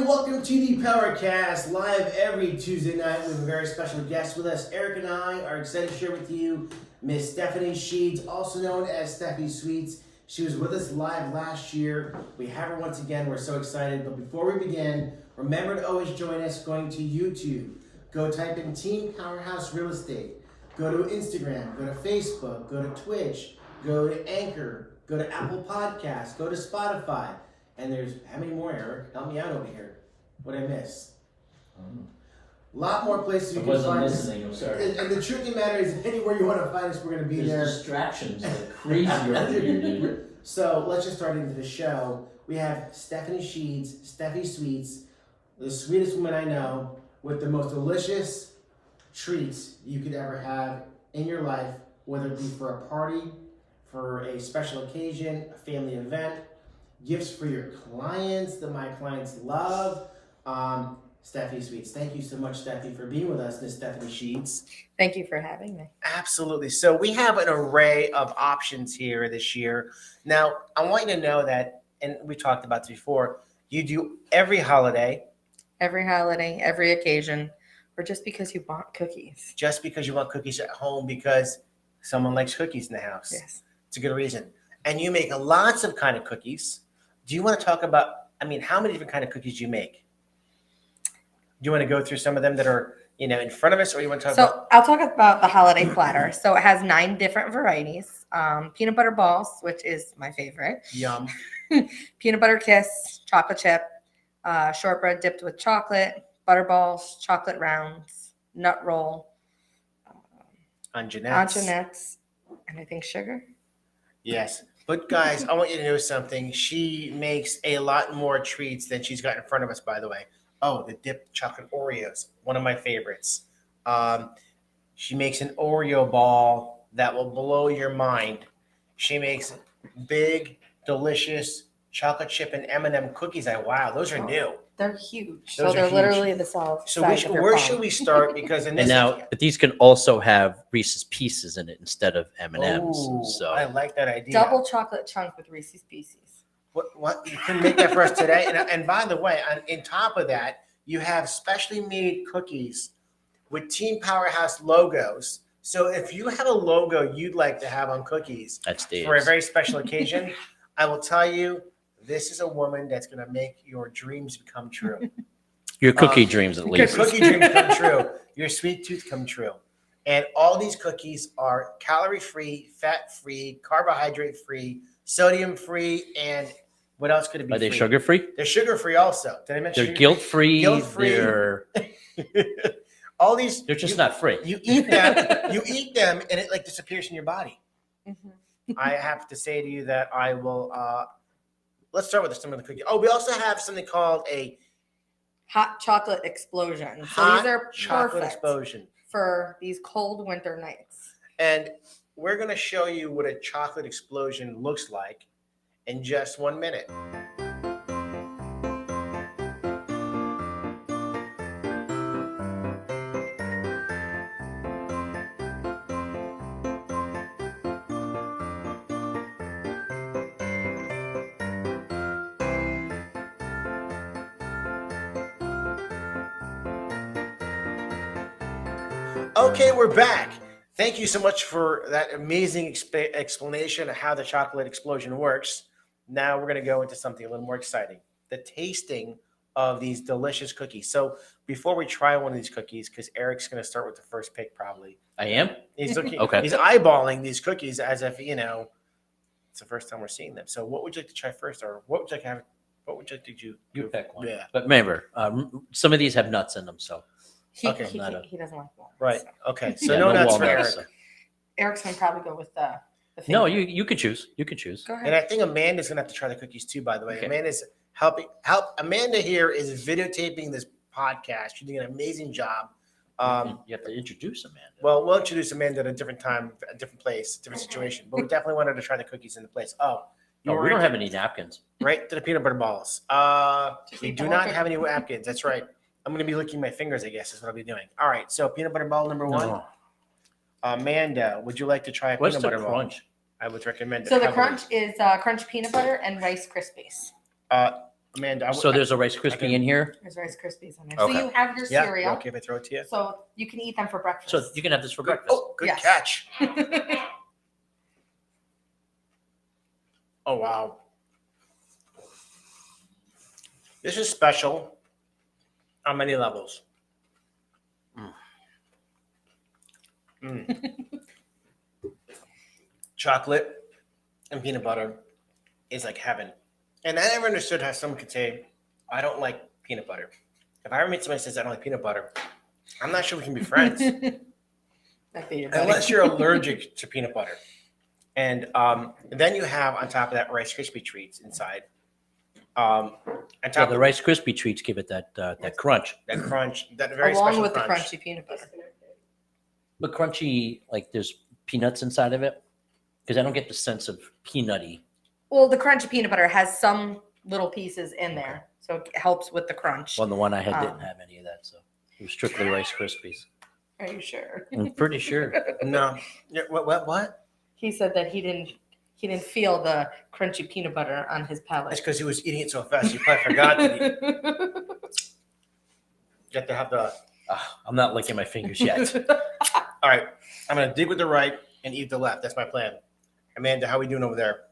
welcome to the PowerCast, live every Tuesday night. We have a very special guest with us. Eric and I are excited to share with you Miss Stephanie Sheades, also known as Stephysweets. She was with us live last year. We have her once again. We're so excited. But before we begin, remember to always join us going to YouTube. Go type in Team Powerhouse Real Estate. Go to Instagram. Go to Facebook. Go to Twitch. Go to Anchor. Go to Apple Podcasts. Go to Spotify. And there's, how many more, Eric? Help me out over here. What did I miss? A lot more places you can find us. I'm sorry. And the truth of the matter is, anywhere you want to find us, we're going to be there. There's distractions like crazy over here, dude. So let's just start into the show. We have Stephanie Sheades, Stephysweets, the sweetest woman I know, with the most delicious treats you could ever have in your life, whether it be for a party, for a special occasion, a family event, gifts for your clients that my clients love. Stephysweets. Thank you so much, Steffi, for being with us, Miss Stephanie Sheades. Thank you for having me. Absolutely. So we have an array of options here this year. Now, I want you to know that, and we talked about this before, you do every holiday. Every holiday, every occasion, or just because you want cookies. Just because you want cookies at home because someone likes cookies in the house. Yes. It's a good reason. And you make lots of kind of cookies. Do you want to talk about, how many different kind of cookies do you make? Do you want to go through some of them that are, in front of us, or you want to talk about? I'll talk about the holiday platter. So it has 9 different varieties. Peanut butter balls, which is my favorite. Yum. Peanut butter kiss, chocolate chip, shortbread dipped with chocolate, butter balls, chocolate rounds, nut roll, Anjanets, and I think sugar. Yes. But guys, I want you to know something. She makes a lot more treats than she's got in front of us, by the way. Oh, the dipped chocolate Oreos, one of my favorites. She makes an Oreo ball that will blow your mind. She makes big, delicious chocolate chip and M&M cookies. Wow, those are new. They're huge. Those so they're huge. Literally the size. So where should we start? Because in this, And now, but these can also have Reese's Pieces in it instead of M&Ms. Ooh, So I like that idea. Double chocolate chunk with Reese's Pieces. What you can make that for us today. And by the way, on top of that, you have specially made cookies with Team Powerhouse logos. So if you have a logo you'd like to have on cookies that's Dave's. for a very special occasion, I will tell you, this is a woman that's going to make your dreams come true. Your cookie dreams, at Your least. cookie dreams come true. Your sweet tooth come true. And all these cookies are calorie-free, fat-free, carbohydrate-free, sodium-free, and what else could it be? Are they free? sugar-free? They're sugar-free also. Did I mention? They're guilt-free. Guilt-free. They're All these. they're just not free. You eat them. You eat them, and it like disappears in your body. Mm-hmm. I have to say to you that I will. Let's start with some of the cookies. Oh, we also have something called a Hot chocolate explosion. So hot these are chocolate perfect explosion. for these cold winter nights. And we're going to show you what a chocolate explosion looks like in just 1 minute. Okay, we're back. Thank you so much for that amazing explanation of how the chocolate explosion works. Now we're going to go into something a little more exciting, the tasting of these delicious cookies. So before we try one of these cookies, because Eric's going to start with the first pick probably. I am? He's looking. Okay. He's eyeballing these cookies as if, it's the first time we're seeing them. So what would you like to try first, or what would you like to have? What would you like to do? You pick one. Yeah. But remember, some of these have nuts in them, so. He Okay. he doesn't like walnuts. Right. So. Okay. So Yeah, no nuts for Eric. walnuts, so. Eric's gonna probably go with the No, finger. you could choose. You could choose. Go And ahead. I think Amanda's gonna have to try the cookies too, by the way. Okay. Amanda's Amanda here is videotaping this podcast. She's doing an amazing job. You have to introduce Amanda. Well, we'll introduce Amanda at a different time, a different place, different situation. But we definitely wanted to try the cookies in the place. Oh, no, we don't have any napkins. right to the peanut butter balls. We eat do the not whole have any napkins. That's right. I'm gonna be licking my fingers, I guess, is what I'll be doing. All right, so peanut butter ball number 1. No. Amanda, would you like to try a What's peanut the butter crunch? ball? I would recommend it. So the heavily. crunch is crunch peanut butter and Rice Krispies. Amanda. So there's a Rice Krispie in here. There's Rice Krispies in there. Okay. So you have your Yeah. cereal. Okay, if I throw it to you. So you can eat them for breakfast. So you can have this for breakfast. Oh, good Yes. catch. Oh, wow. This is special on many levels. Chocolate and peanut butter is like heaven. And I never understood how someone could say, I don't like peanut butter. If I ever meet somebody who says I don't like peanut butter, I'm not sure we can be friends. Unless you're allergic to peanut butter. And then you have on top of that Rice Krispie treats inside. On top Yeah, of the Rice Krispie treats give it that crunch. that crunch, that very Along special with crunch. the crunchy peanut butter. But crunchy, like there's peanuts inside of it, because I don't get the sense of peanutty. Well, the crunchy peanut butter has some little pieces in there, so it helps with the crunch. Well, the one I had didn't Um, have any of that, so it was strictly Rice Krispies. Are you sure? I'm pretty sure. No. Yeah, what? He said that he didn't feel the crunchy peanut butter on his That's palate. because he was eating it so fast, he probably forgot to eat. You have to have the. I'm not licking my fingers yet. All right, I'm gonna dig with the right and eat the left. That's my plan. Amanda, how are we doing over there?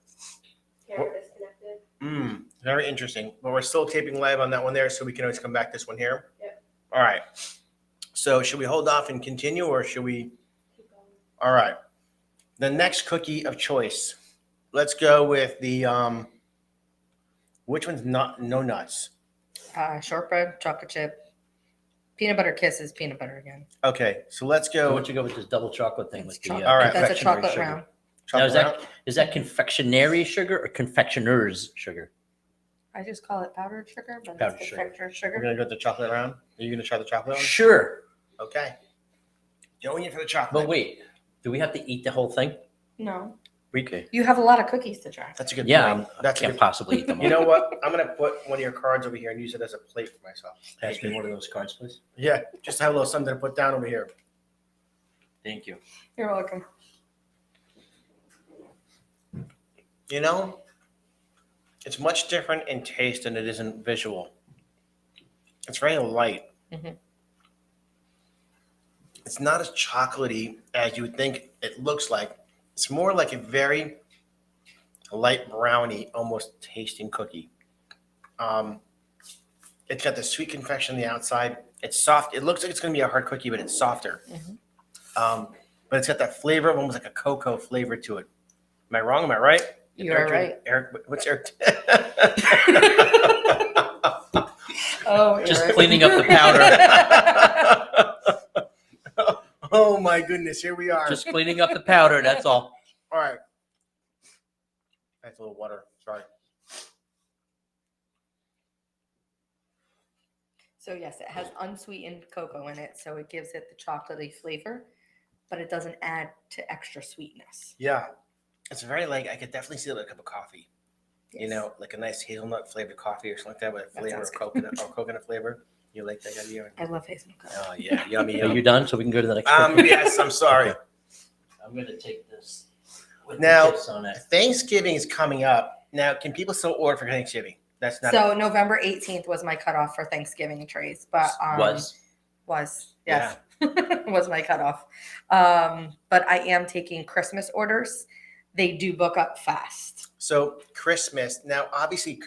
Camera disconnected. Very interesting. But we're still taping live on that one there, so we can always come back this one here. Yep. All right. So should we hold off and continue, or should we? Keep going. All right. The next cookie of choice. Let's go with the which one's not no nuts? Shortbread, chocolate chip, peanut butter kisses, peanut butter again. Okay, so let's So go. why don't you go with this double chocolate thing It's with the chocolate. All right. That's a confectionery chocolate sugar. round. Now, chocolate is that confectionery sugar or confectioner's sugar? I just call it powdered sugar, but Powdered it's sugar. confectioner's We're sugar. gonna go with the chocolate round. Are you gonna try the chocolate one? Sure. Okay. Going in for the chocolate. But wait, do we have to eat the whole thing? No, Okay. you have a lot of cookies to try. That's a good Yeah, point. I That's a can't good. possibly eat them all. You know what? I'm gonna put one of your cards over here and use it as a plate for myself. Pass me one of those cards, please. Yeah, just have a little something to put down over here. Thank you. You're welcome. You know, it's much different in taste than it is in visual. It's very light. Mhm. It's not as chocolatey as you would think it looks like. It's more like a very light brownie, almost tasting cookie. It's got the sweet confection on the outside. It's soft. It looks like it's going to be a hard cookie, but it's softer. Mhm. But it's got that flavor of almost like a cocoa flavor to it. Am I wrong? Am I right? You are right. Eric, what's Eric? Oh, Just Eric. cleaning up the powder. Oh my goodness, here we are. Just cleaning up the powder. That's all. All right. That's a little water. Sorry. So yes, it has unsweetened cocoa in it, so it gives it the chocolatey flavor, but it doesn't add to extra sweetness. Yeah. It's very like, I could definitely see it like a cup of coffee. You Yes. know, like a nice hazelnut flavored coffee or something like that with a That flavor sounds of coconut or coconut flavor. You like that idea? I love hazelnut. Oh, yeah. Yummy. Are you done? So we can go to the next one? Yes, I'm sorry. I'm going to take this with Now- the tips on it. Thanksgiving is coming up. Now, can people still order for Thanksgiving? That's not So November 18th was my cutoff for Thanksgiving trays, but was yes was my cutoff. But I am taking Christmas orders. They do book up fast. So Christmas, now obviously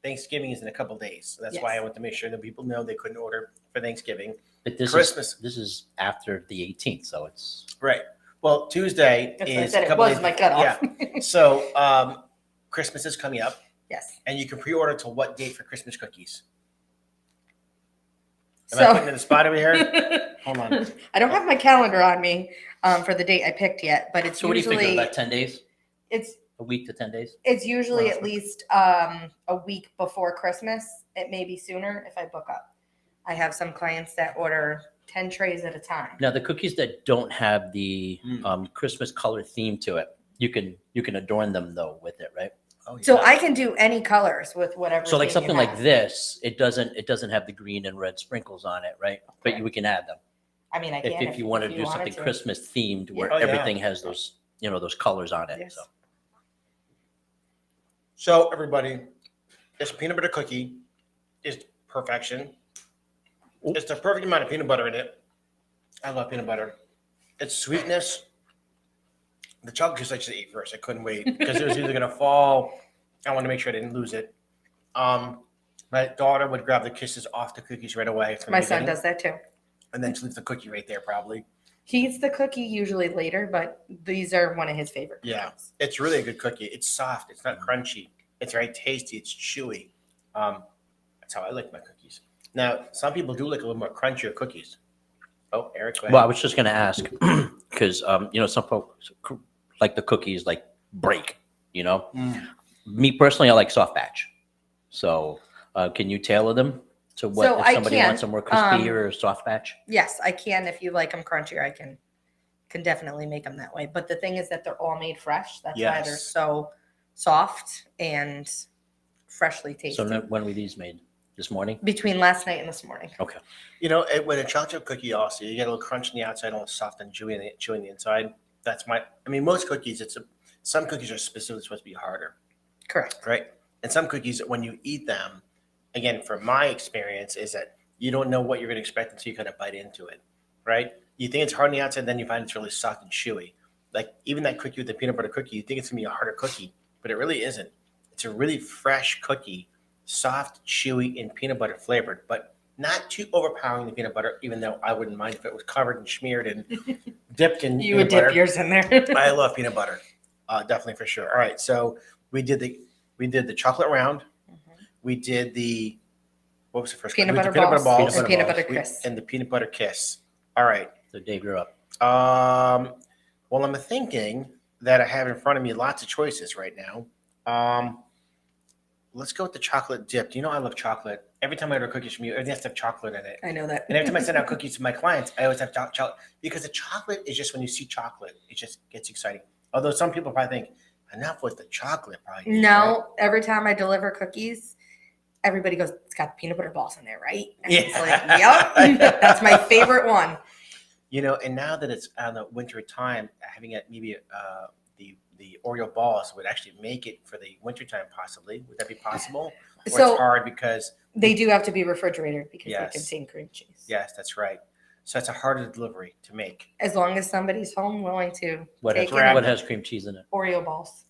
Thanksgiving is in a couple days. So that's why I Yes. want to make sure that people know they couldn't order for Thanksgiving. But this Christmas. This is after the 18th, so it's Right. Well, Tuesday That's what I is said. a It couple was days. my cutoff. Yeah. So Christmas is coming up, Yes. and you can pre-order till what date for Christmas cookies? Am I putting in the spot over here? Hold on. I don't have my calendar on me for the date I picked yet, but it's so. What do you usually think? About 10 days? it's A week to 10 days? it's usually Well, at least a week before Christmas. It may be sooner if I book up. I have some clients that order 10 trays at a time. Now the cookies that don't have the Mm. Christmas color theme to it, you can adorn them though with it, right? Oh, So yeah. I can do any colors with whatever. So like theme something you like have. this, it doesn't have the green and red sprinkles on it, right? But Correct. we can add them I mean, I can if you want to do wanted something to. Christmas themed where Oh, yeah. everything has those colors on it. Yes. So So everybody, This peanut butter cookie is perfection. It's the perfect amount of peanut butter in it. I love peanut butter. It's sweetness. The chocolate cookies I just ate first. I couldn't wait because it was either gonna fall. I wanted to make sure I didn't lose it. My daughter would grab the kisses off the cookies right away. My son does that too. And then she leaves the cookie right there, probably. He eats the cookie usually later, but these are one of his favorite cookies. Yeah, it's really a good cookie. It's soft. It's not crunchy. It's very tasty. It's chewy. That's how I like my cookies. Now, some people do like a little more crunchier cookies. Oh, Eric, go ahead. Well, I was just going to ask because some folks like the cookies like break. Me personally, I like soft batch. So, can you tailor them to what So if I somebody can, wants a more crispy or soft batch? Yes, I can. If you like them crunchier, I can definitely make them that way. But the thing is that they're all made fresh. That's why they're Yes. so soft and freshly tasty. So when were these made? This morning? Between last night and this morning. Okay. When a chocolate chip cookie also, you get a little crunch on the outside, a little soft and chewy on the inside. That's most cookies, some cookies are specifically supposed to be harder, Correct. right? And some cookies, when you eat them, again, from my experience, is that you don't know what you're going to expect until you kind of bite into it, right? You think it's hard on the outside, then you find it's really soft and chewy. Like even that cookie with the peanut butter cookie, you think it's going to be a harder cookie, but it really isn't. It's a really fresh cookie, soft, chewy, and peanut butter flavored, but not too overpowering the peanut butter, even though I wouldn't mind if it was covered and smeared and dipped in You peanut would dip butter. yours in there. I love peanut butter, definitely for sure. All right, so we did the chocolate round. We did what was the first Peanut one? butter We did balls the and peanut butter We- kiss. and the peanut butter kiss. All right. So Dave, you're up. Well, I'm thinking that I have in front of me lots of choices right now. Let's go with the chocolate dip. You know I love chocolate. Every time I order cookies from you, everything has to have chocolate in it. I know that. And every time I send out cookies to my clients, I always have chocolate because the chocolate is just when you see chocolate, it just gets exciting. Although some people probably think enough with the chocolate, probably. No, right? every time I deliver cookies, everybody goes, "It's got peanut butter balls in there, right?" And Yeah. it's like, "Yep, that's my favorite one." And now that it's on the winter time, having it maybe the Oreo balls would actually make it for the winter time, possibly. Would that be possible? Or So it's hard because they do have to be refrigerated because Yes. they contain cream cheese. yes, that's right. So it's a harder delivery to make. As long as somebody's home willing to What take has cream cheese in it? Oreo balls.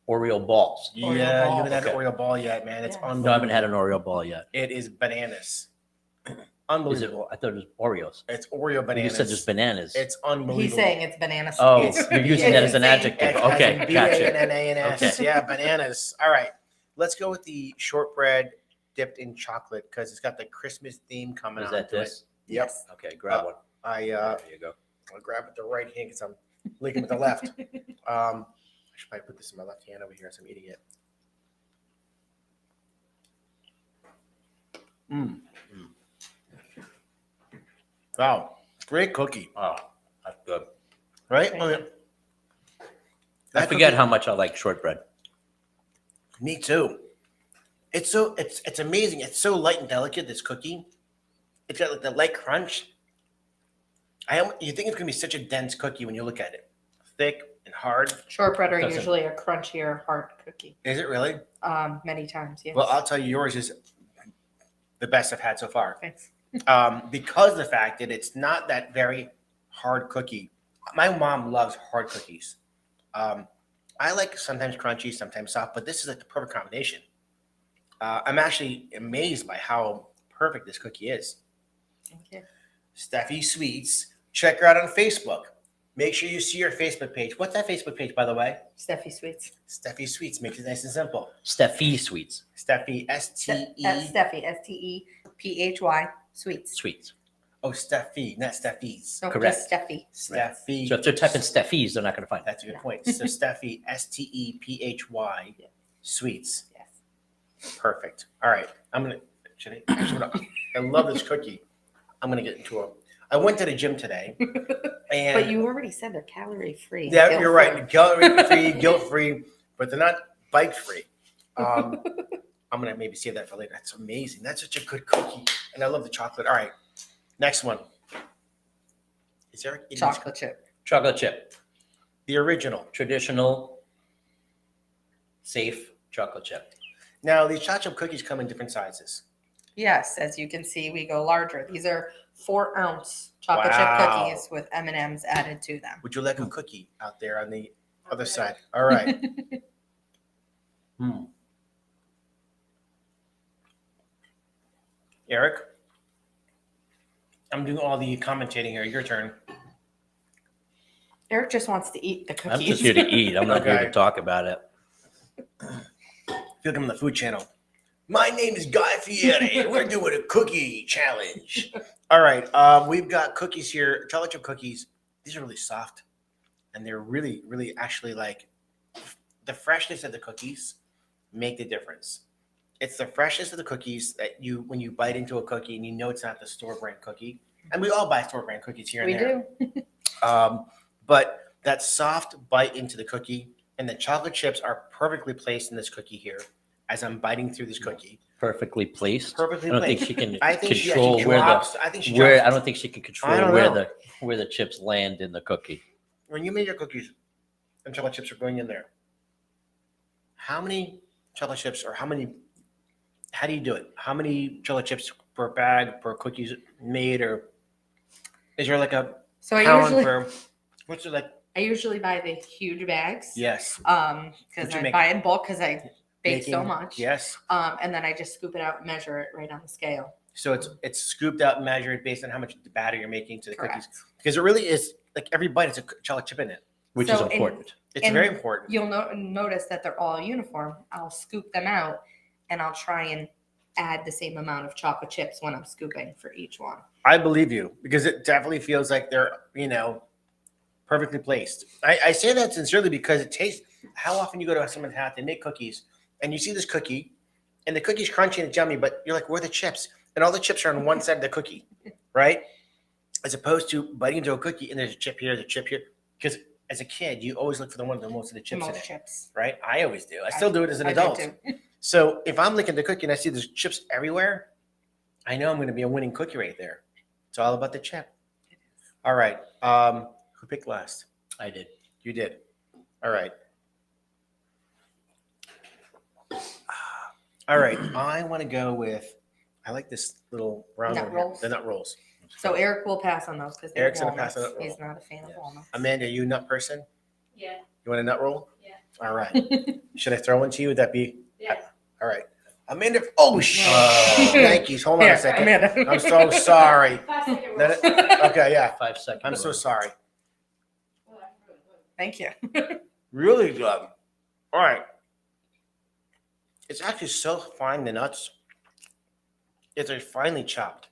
Oreo balls. Oreo Yeah, you ball. haven't had an Okay. Oreo ball yet, man. It's Yeah. unbelievable. No, I haven't had an Oreo ball yet. It is bananas. Is it? Unbelievable. I thought it was Oreos. It's Oreo bananas. You said just bananas. It's unbelievable. He's saying it's banana Oh, sweets. you're using that as an He's saying- adjective. As Okay, in gotcha. B-A-N-N-A-N-S. Okay. Yeah, bananas. All right. Let's go with the shortbread dipped in chocolate because it's got the Christmas theme coming Is on. that to it. this? Yep. Yes. Okay, grab one. I'll There you go. grab it the right hand because I'm leaking with the left. I should probably put this in my left hand over here as I'm eating it. Wow, great cookie, Oh, that's good. right? Thank I mean, you. I that forget cookie- how much I like shortbread. Me too. It's amazing. It's so light and delicate. This cookie, it's got like the light crunch. You think it's gonna be such a dense cookie when you look at it, thick and hard. Shortbread are Doesn't- usually a crunchier, hard cookie. Is it really? Many times, yes. Well, I'll tell you, yours is the best I've had so far. Thanks. Because of the fact that it's not that very hard cookie. My mom loves hard cookies. I like sometimes crunchy, sometimes soft, but this is like the perfect combination. I'm actually amazed by how perfect this cookie is. Thank you. Stephysweets. Check her out on Facebook. Make sure you see her Facebook page. What's that Facebook page, by the way? Stephysweets. Stephysweets. Makes it nice and simple. Stephysweets. Steffi, S-T-E. Steffi, Stephy, Sweets. Sweets. Oh, Steffi, not Steffies. No, Correct. just Steffi. Steffi. So if they're typing Steffies, they're not going to find it. That's a good point. So Steffi, Stephy, Yeah. Sweets. Yes. Perfect. All right. I love this cookie. I'm gonna get into a. I went to the gym today, and But you already said they're calorie free. yeah, you're right. Calorie free, guilt free, but they're not bite free. I'm gonna maybe save that for later. That's amazing. That's such a good cookie, and I love the chocolate. All right, next one. Is there Chocolate chip. Chocolate chip. the original? Traditional, safe chocolate chip. Now, these chocolate chip cookies come in different sizes. Yes, as you can see, we go larger. These are 4-ounce chocolate chip Wow. cookies with M&Ms added to them. Would you like a cookie out there on the other side? All right. Eric, I'm doing all the commentating here. Your turn. Eric just wants to eat the cookies. I'm just here to eat. I'm not here Okay. to talk about it. Feel like I'm on the Food Channel. My name is Guy Fieri, and we're doing a cookie challenge. All right, we've got cookies here, chocolate chip cookies. These are really soft, and they're really, really actually like the freshness of the cookies make the difference. It's the freshness of the cookies that when you bite into a cookie and you know it's not the store brand cookie. And we all buy store brand cookies here and We there. do. But that soft bite into the cookie and the chocolate chips are perfectly placed in this cookie here as I'm biting through this cookie. Perfectly placed. Perfectly I don't placed. think she can I think she control actually where drops. the I think she where. drops. I don't think she can I control don't where know. the chips land in the cookie. When you made your cookies and chocolate chips are going in there, how many chocolate chips or how do you do it? How many chocolate chips per bag, per cookies made, or is there like a So I pound usually per, what's it like? I usually buy the huge bags. Yes. Because What you I make? buy in bulk because I bake so Baking, much. Yes. And then I just scoop it out and measure it right on the scale. So it's scooped out and measured based on how much the batter you're making to the cookies. Correct. Because it really is like every bite is a chocolate chip in it. Which So, is and- important. It's And very important. You'll notice that they're all uniform. I'll scoop them out and I'll try and add the same amount of chocolate chips when I'm scooping for each one. I believe you because it definitely feels like they're, perfectly placed. I say that sincerely because it tastes, how often you go to someone's house, they make cookies and you see this cookie and the cookie's crunchy and it's yummy, but you're like, where are the chips? And all the chips are on one side of the cookie, right? As opposed to biting into a cookie and there's a chip here, because as a kid, you always look for the one with the most of the chips in Most it, chips. right? I always do. I still do it as an I do adult. too. So if I'm licking the cookie and I see there's chips everywhere, I know I'm going to be a winning cookie right there. It's all about the chip. All right. Who picked last? I did. You did. All right. All right. I want to go with, I like this little round Nut one here, rolls? the nut rolls. So Eric will pass on those because Eric's gonna pass on walnuts. nut roll. He's not a fan of walnuts. Amanda, are you a nut person? Yeah. You want a nut roll? Yeah. All right. Should I throw one to you? Would that be? Yeah. All right. Amanda, oh, shit. Oh. Yankees. Hold on Here, a second. Amanda. I'm so sorry. 5-second rule. That- Okay, yeah. 5 seconds. I'm so sorry. Oh, that's really good. Thank you. Really good. All right. It's actually so fine, the nuts. It's finely chopped.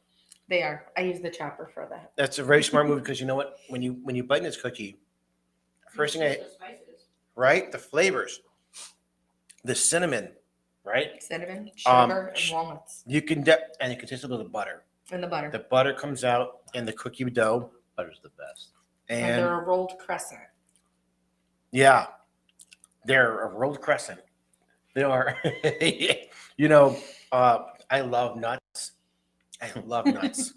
They are. I use the chopper for that. That's a very smart move because you know what? When you bite in this cookie, first thing The spices. right? The flavors, the cinnamon, right? Cinnamon, Um, sugar, and walnuts. You can and it can taste a little butter. And the butter. The butter comes out in the cookie dough, Butter's the best. And and they're a rolled crescent. yeah, they're a rolled crescent. They are, I love nuts. I love nuts.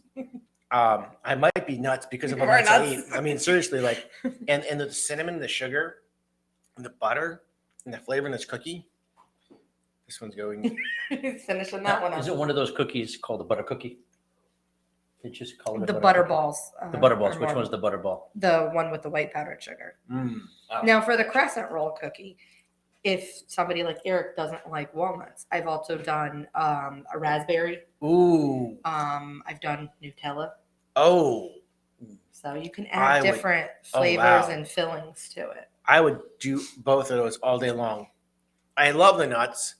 I might be nuts because of how You are much I nuts. eat. I mean, seriously, like, and the cinnamon, the sugar, and the butter, and the flavor in this cookie. This one's going. He's finishing that one up. Is it one of those cookies called the butter cookie? They just call it a The butter cookie? balls. The butter balls. are Which one. one's the butter ball? The one with the white powdered sugar. Mm. Oh. Now, for the crescent roll cookie, if somebody like Eric doesn't like walnuts, I've also done a raspberry. Ooh. I've done Nutella. Oh. So you can I add would- different oh, flavors wow. and fillings to it. I would do both of those all day long. I love the nuts,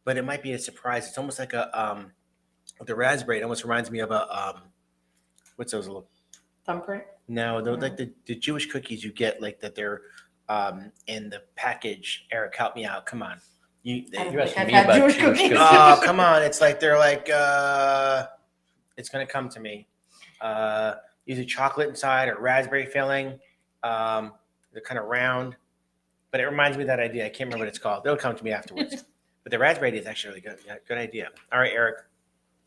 but it might be a surprise. It's almost like the raspberry. It almost reminds me of what's those little? Thumbprint? No, they're like the Jewish cookies you get, like that they're in the package. Eric, help me out. Come on. I don't You're think asking I've me had about Jewish Jewish cookies. Oh, come on. It's like they're like it's gonna come to me. Either chocolate inside or raspberry filling. They're kind of round, but it reminds me of that idea. I can't remember what it's called. They'll come to me afterwards. But the raspberry idea is actually really good. Yeah, good idea. All right, Eric.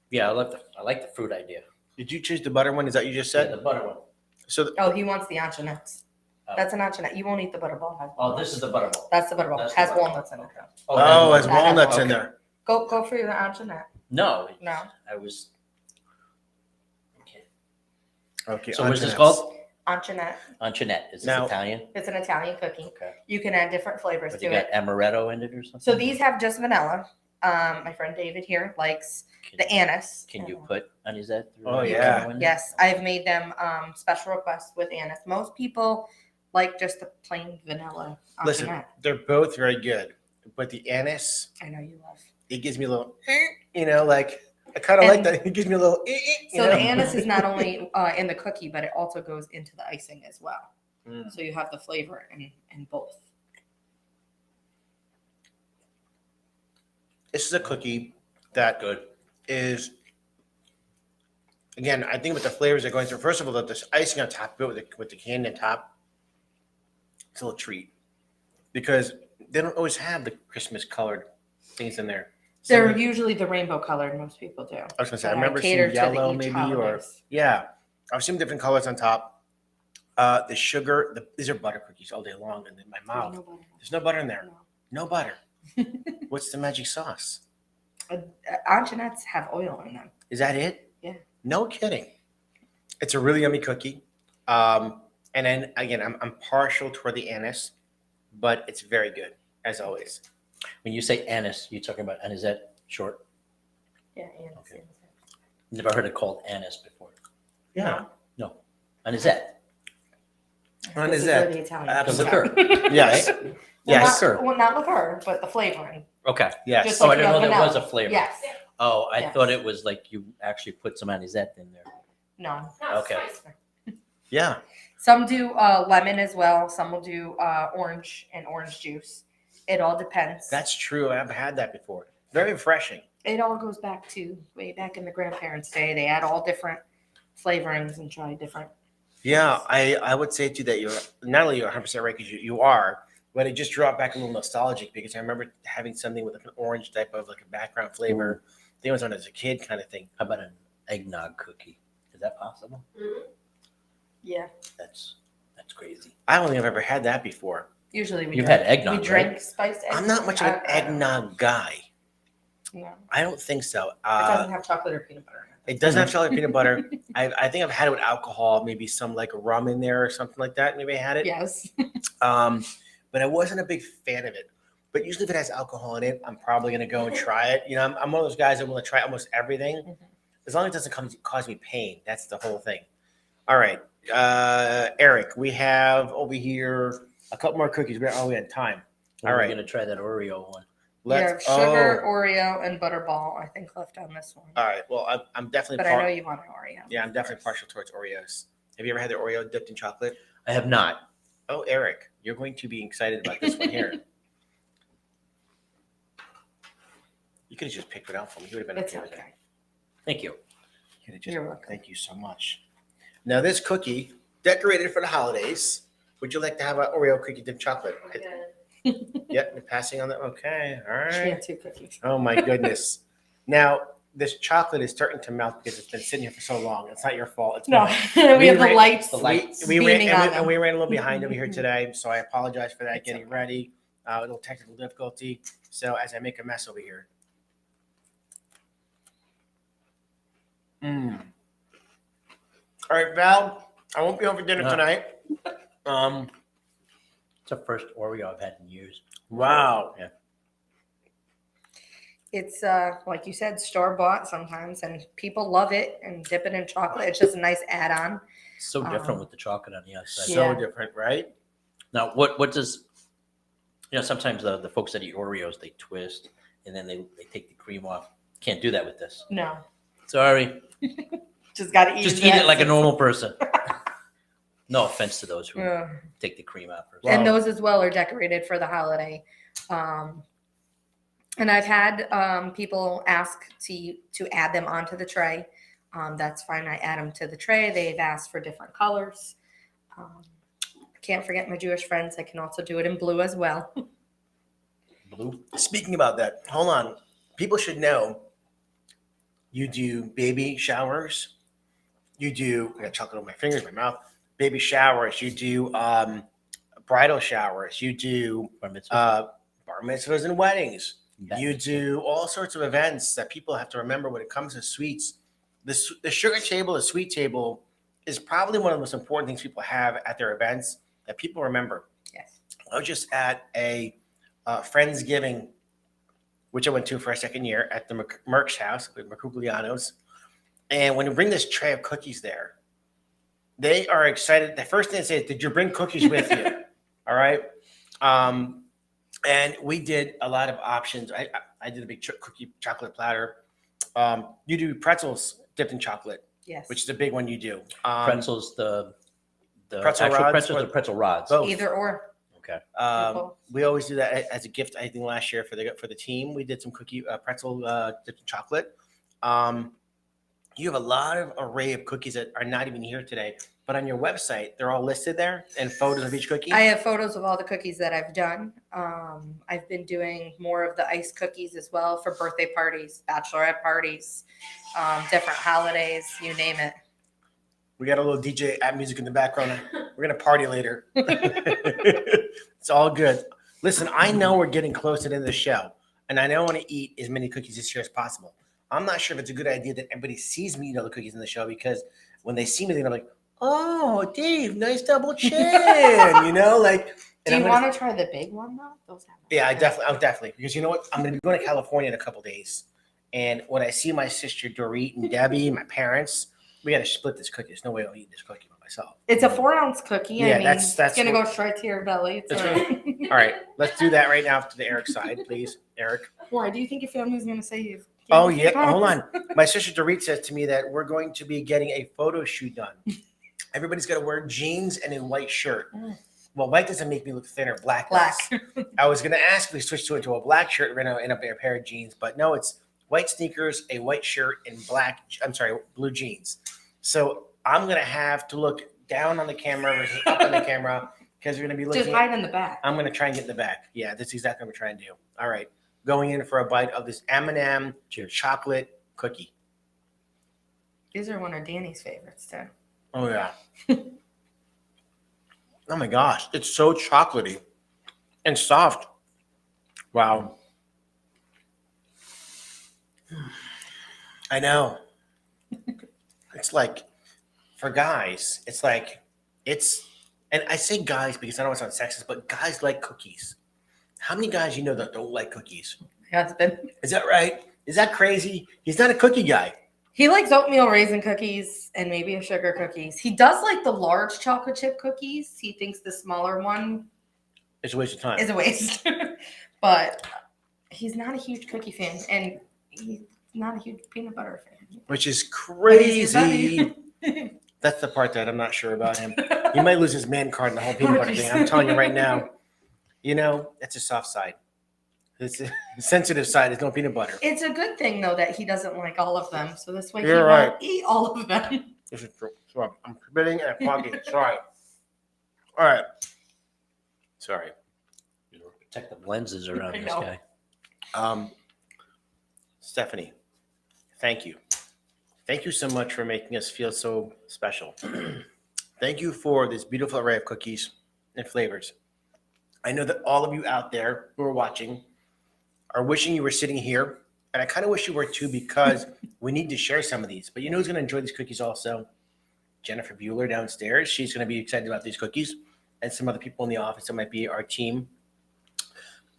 Yeah, I like the fruit idea. Did you choose the butter one? Is that what you just Yeah, said? the butter one. So Oh, he wants the anchonettes. Oh. That's an anchoette. You won't eat the butter ball. Oh, this is the butter ball. That's the butter ball. That's It the has butter ball. walnuts in it though. oh, has has walnuts in Okay. there. Go for your Antoinette. No. No. I was. Okay. Okay. So what's this Antoinette's. called? Antoinette. Antoinette. Is this Now- Italian? It's an Italian cookie. Okay. You can add different flavors But to you got it. amaretto in it or something? So these have just vanilla. My friend David here likes the anise. Can you put anisette? Oh, You yeah. can. Yes, I've made them special requests with anise. Most people like just the plain vanilla Listen, Antoinette. they're both very good, but the anise, I know you love. it gives me a little, like I kind of like that. It gives me a little. So the anise is not only in the cookie, but it also goes into the icing as well. Mm. So you have the flavor in both. This is a cookie that Good. is, again, I think with the flavors they're going through. First of all, this icing on top of it with the candy on top, it's a little treat because they don't always have the Christmas colored things in there. They're Some- usually the rainbow colored. Most people do. I was gonna say, I But remember cater seeing to the yellow each maybe holidays. yeah, I've seen different colors on top. The sugar, these are butter cookies all day long, and in my mouth, there's no butter in there. No butter. What's the magic sauce? Antoinettes have oil in them. Is that it? Yeah. No kidding. It's a really yummy cookie. And then again, I'm partial toward the anise, but it's very good as always. When you say anise, you're talking about anisette short? Yeah, anise. Okay. Never heard it called anise before. Yeah. No. Anisette. What This is where that? the Italian Absolutely. comes from. Yes. Right? Yes. Well, not with her, but the flavoring. Okay. Yes. Just Oh, I like didn't know the there was a vanilla. flavor. Yes. Oh, I Yes. thought it was like you actually put some anisette in there. No. Okay. Yeah. Some do lemon as well. Some will do orange and orange juice. It all depends. That's true. I've had that before. Very refreshing. It all goes back to way back in the grandparents' day. They had all different flavorings and tried different. Yeah, I would say too that you're not only you're 100% right because you are, but it just brought back a little nostalgic because I remember having something with like an orange type of like a background flavor. I think it was on as a kid kind of thing. How about an eggnog cookie? Is that possible? Yeah. That's crazy. I don't think I've ever had that before. Usually we You've drink, had eggnog, we drink right? spiced eggnog. I'm not much of an I don't know. eggnog guy. No. I don't think so. It doesn't have chocolate or peanut butter in it. It doesn't have chocolate peanut butter. I think I've had it with alcohol, maybe some like rum in there or something like that. Maybe I had it. Yes. But I wasn't a big fan of it. But usually if it has alcohol in it, I'm probably going to go and try it. You know, I'm one of those guys that will try almost everything. Mhm. As long as it doesn't cause me pain. That's the whole thing. All right. Eric, we have over here a couple more cookies. We had time. All All right. right. We're going to try that Oreo one. You have Let's, sugar, Oreo, and butterball, I think, left on this one. All right. Well, I'm definitely But I know you want an Oreo. yeah, I'm definitely partial towards Oreos. Have you ever had the Oreo dipped in chocolate? I have not. Oh, Eric, you're going to be excited about this one here. You could have just picked it out for me. You would have been It's okay with it. okay. Thank you. You could have just, You're welcome. thank you so much. Now, this cookie, decorated for the holidays. Would you like to have an Oreo cookie dipped chocolate? Yep, you're passing on that. Okay, all She right. had 2 cookies. Oh, my goodness. Now, this chocolate is starting to melt because it's been sitting here for so long. It's not your fault. It's No, been- we have the ran- lights. the lights. We ran, beaming and on we, them. and we ran a little behind over here today, so I apologize for that. It's Getting okay. ready, a little technical difficulty. So as I make a mess over here. All right, Val. I won't be home for dinner No. tonight. It's the first Oreo I've had in years. Wow. Yeah. It's like you said, store bought sometimes, and people love it and dip it in chocolate. It's just a nice add on. It's so different with the chocolate on the outside. Yeah. So different, right? Now, what does, sometimes the folks that eat Oreos, they twist and then they take the cream off. Can't do that with this. No, Sorry. just got to eat. Just eat it like a normal person. No offense to those who Yeah. take the cream out first. And Wow. those as well are decorated for the holiday. And I've had people ask to add them onto the tray. That's fine. I add them to the tray. They've asked for different colors. I can't forget my Jewish friends. I can also do it in blue as well. Blue. Speaking about that, hold on. People should know you do baby showers. You do, I got chocolate on my fingers, my mouth. Baby showers. You do bridal showers. You do Bar mitzvah. bar mitzvahs and weddings. You do all sorts of events that people have to remember when it comes to sweets. The sugar table, the sweet table is probably one of the most important things people have at their events that people remember. Yes. I was just at a Friendsgiving, which I went to for a second year at the Merck's house with Mercuglianos. And when you bring this tray of cookies there, they are excited. The first thing they say is, did you bring cookies with you? All right. And we did a lot of options. I did a big cookie chocolate platter. You do pretzels dipped in chocolate, Yes. which is a big one you do. Pretzels, the pretzel actual rods pretzels or or pretzel rods? both. Either or. Okay. We always do that as a gift. I think last year for the team, we did some pretzel dipped in chocolate. You have a lot of array of cookies that are not even here today, but on your website, they're all listed there and photos of each cookie. I have photos of all the cookies that I've done. I've been doing more of the iced cookies as well for birthday parties, bachelorette parties, different holidays, you name it. We got a little DJ app music in the background. We're going to party later. It's all good. Listen, I know we're getting close to the end of the show, and I know I want to eat as many cookies this year as possible. I'm not sure if it's a good idea that everybody sees me eat all the cookies in the show, because when they see me, they're going to be like, oh, Dave, nice double chin, you know? Like, Do you want to try the big one, though? Those have yeah, I'm definitely, because you know what? I'm going to be going to California in a couple days, and when I see my sister Dorit and Debbie and my parents, we got to split this cookie. There's no way I'll eat this cookie by myself. It's a 4-ounce cookie. Yeah, I mean, that's it's going to go straight to your belly. It's That's all right. All right, let's do that right now to the Eric side, please. Eric. Why? Do you think your family's going to say you've Oh, yeah. Hold on. My sister Dorit says to me that we're going to be getting a photo shoot done. Everybody's got to wear jeans and a white shirt. Well, white doesn't make me look thinner. Black. I was going to ask if we switch into a black shirt. We're going to end up in a pair of jeans, but no, it's white sneakers, a white shirt, and blue jeans. So I'm going to have to look down on the camera versus up on the camera, because we're going to be looking. Just hide in the back. I'm going to try and get in the back. Yeah, that's exactly what we're trying to do. All right. Going in for a bite of this M&M chocolate cookie. These are one of Danny's favorites, too. Oh, yeah. Oh, my gosh. It's so chocolatey and soft. Wow. I know. It's like, for guys, and I say guys because I don't want to sound sexist, but guys like cookies. How many guys you know that don't like cookies? My husband. Is that right? Is that crazy? He's not a cookie guy. He likes oatmeal raisin cookies and maybe a sugar cookies. He does like the large chocolate chip cookies. He thinks the smaller one It's a waste of time. is a waste. But he's not a huge cookie fan, and he's not a huge peanut butter fan. Which is But he's crazy. That's the part that I'm not sure about him. He might lose his man card in the whole peanut butter thing. I'm telling you right now. You know, that's a soft side. It's a sensitive side is no peanut butter. It's a good thing, though, that he doesn't like all of them. So this way You're he right. won't eat all of them. This is true. Sorry. I'm spitting and talking. Sorry. All right. Sorry. Protective lenses around I this know. guy. Stephanie, thank you. Thank you so much for making us feel so special. Thank you for this beautiful array of cookies and flavors. I know that all of you out there who are watching are wishing you were sitting here, and I kind of wish you were too, because we need to share some of these. But you know who's going to enjoy these cookies also? Jennifer Bueller downstairs. She's going to be excited about these cookies, and some other people in the office that might be our team.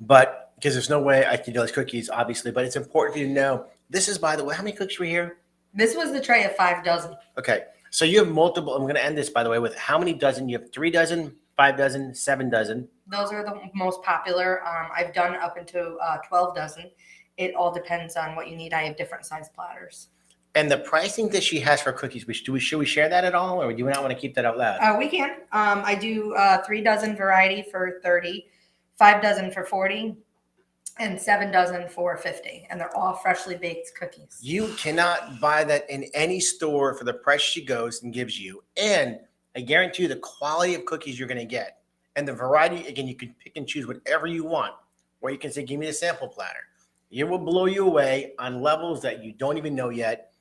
But because there's no way I can do these cookies, obviously, but it's important for you to know. This is, by the way, how many cookies were here? This was the tray of 5 dozen. Okay, so you have multiple. I'm going to end this, by the way, with how many dozen? You have 3 dozen, 5 dozen, 7 dozen. Those are the most popular. I've done up into 12 dozen. It all depends on what you need. I have different size platters. And the pricing that she has for cookies, should we share that at all, or do you not want to keep that out loud? We can. I do 3 dozen variety for 30, 5 dozen for 40, and 7 dozen for 50. And they're all freshly baked cookies. You cannot buy that in any store for the price she goes and gives you. And I guarantee you the quality of cookies you're going to get. And the variety, again, you can pick and choose whatever you want. Or you can say, give me the sample platter. It will blow you away on levels that you don't even know yet.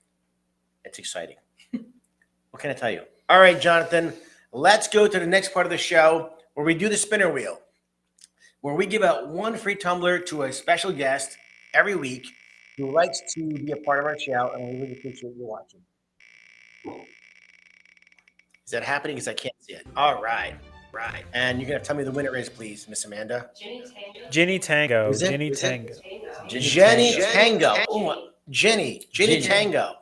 It's exciting. What can I tell you? All right, Jonathan, let's go to the next part of the show where we do the spinner wheel, where we give out 1 free tumbler to a special guest every week who likes to be a part of our show, and we really appreciate you watching. Is that happening? Because I can't see it. All right. Right. And you're going to tell me the winner is, please, Miss Amanda. Ginny Tango. Is it? Ginny Is it? Tango. Jenny Tango. Oh, Jenny Ginny. Tango.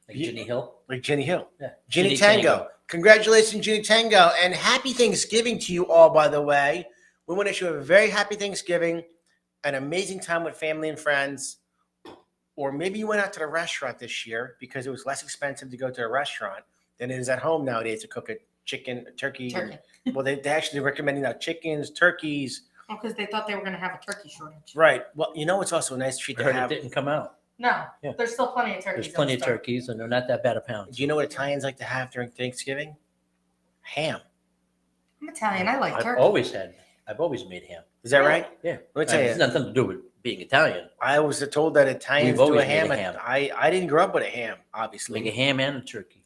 Like Ginny Hill. Like Jenny Hill. Yeah. Ginny Tango. Congratulations, Ginny Tango. And happy Thanksgiving to you all, by the way. We want to wish you a very happy Thanksgiving, an amazing time with family and friends. Or maybe you went out to the restaurant this year because it was less expensive to go to a restaurant than it is at home nowadays to cook a chicken, a turkey. Well, they're actually recommending now chickens, turkeys. Well, because they thought they were going to have a turkey shortage. Right. Well, you know, it's also a nice treat I to heard have. it didn't come out. No, Yeah. there's still plenty of turkeys. There's plenty in of the store. turkeys, and they're not that bad a pound. Do you know what Italians like to have during Thanksgiving? Ham. I'm Italian. I like I've turkey. always made ham. Is that right? Yeah. Let me tell It's you. nothing to do with being Italian. I was told that Italians We've do a always ham. made a ham. I didn't grow up with a ham, obviously. Make a ham and a turkey,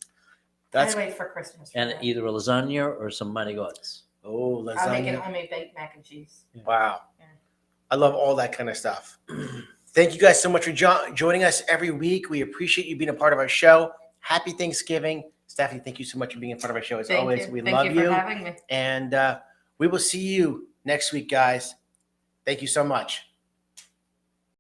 That's I wait for Christmas. For and that. either a lasagna or some marigots. oh I'll make it lasagna. homemade baked mac and cheese. Wow. Yeah. I love all that kind of stuff. Thank you guys so much for joining us every week. We appreciate you being a part of our show. Happy Thanksgiving. Stephanie, thank you so much for being a part of our show. As Thank always, you. we Thank love you for having me. And we will see you next week, guys. Thank you so much.